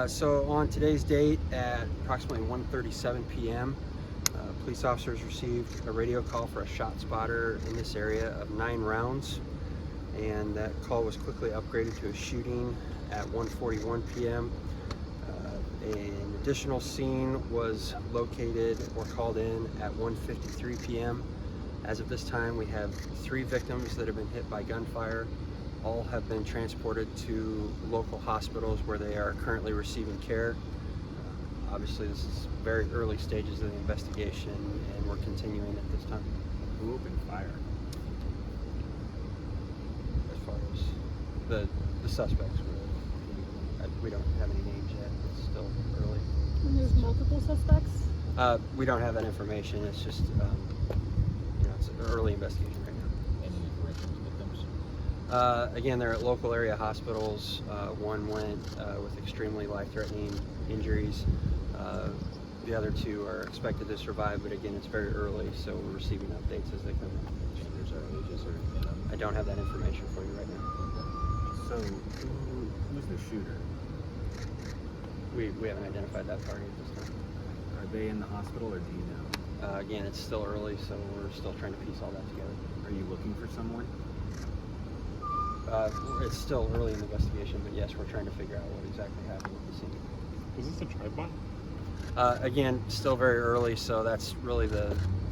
So on today's date at approximately 1:37 p.m., police officers received a radio call for a shot spotter in this area of 9 rounds, and that call was quickly upgraded to a shooting at 1:41 p.m. An additional scene was located or called in at 1:53 p.m. As of this time, we have 3 victims that have been hit by gunfire. All have been transported to local hospitals where they are currently receiving care. Obviously, this is very early stages of the investigation, and we're continuing at this time. Who opened fire? As far as the suspects, we don't have any names yet. It's still early. And there's multiple suspects? We don't have that information. It's just, it's an early investigation right now. Any information to victims? Again, they're at local area hospitals. One went with extremely life-threatening injuries. The other 2 are expected to survive, but again, it's very early, so we're receiving updates as they come in. Genders or ages or I don't have that information for you right now. So, who's the shooter? We haven't identified that party at this time. Are they in the hospital, or do you know? Again, it's still early, so we're still trying to piece all that together. Are you looking for someone? It's still early in the investigation, but yes, we're trying to figure out what exactly happened at the scene. Was this a drive-by? Again, still very early, so that's really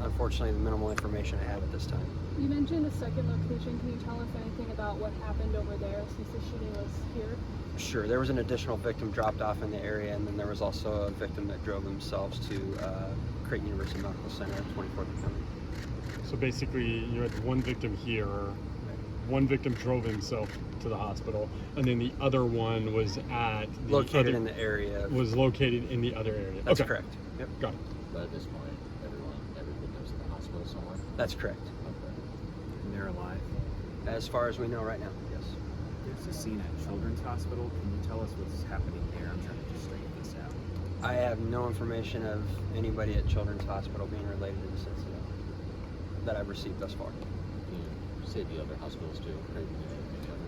unfortunately, the minimal information I have at this time. You mentioned a second location. Can you tell us anything about what happened over there since the shooting was here? Sure, there was an additional victim dropped off in the area, and then there was also a victim that drove themselves to Creighton University Medical Center at 24th and County. So basically, you had one victim here, one victim drove himself to the hospital, and then the other one was at the Located in the area. Was located in the other area. That's okay. correct. Yep. Got it. But at this point, every victim's in the hospital somewhere? That's correct. Okay. And they're alive? As far as we know right now, yes. There's a scene at Children's Hospital. Can you tell us what's happening there? I'm trying to just straighten this out. I have no information of anybody at Children's Hospital being related to this incident that I've received thus far. Can you say the other hospitals too?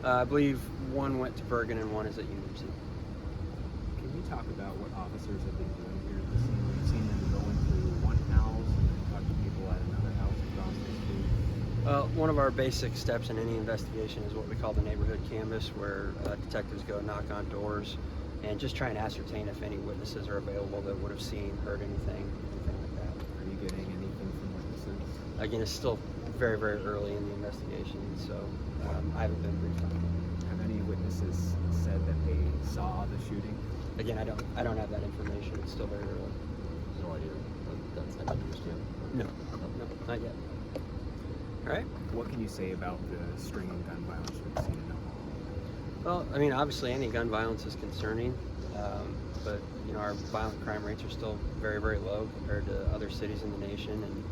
I believe one went to Bergen and one is at UMC. Can you talk about what officers have been doing here at the scene? We've seen them going through one house and then talk to people at another house across the street. One of our basic steps in any investigation is what we call the neighborhood canvas, where detectives go knock on doors and just try and ascertain if any witnesses are available that would have seen, heard anything like that. Are you getting anything from witnesses? Again, it's still very, very early in the investigation, so I haven't been briefed on it. Have any witnesses said that they saw the shooting? Again, I don't have that information. It's still very early. No idea what guns have been used yet? No, not yet. All right. What can you say about the string of gun violence we've seen in Omaha? Well, I mean, obviously any gun violence is concerning, but our violent crime rates are still very, very low compared to other cities in the nation, and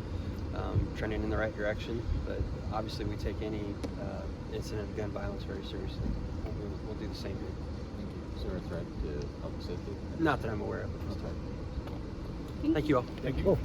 trending in the right direction. But obviously we take any incident of gun violence very seriously. We'll do the same here. Thank you. Is there a threat to public safety? Not that I'm aware of at this time. Thank Thank you all. Thank you.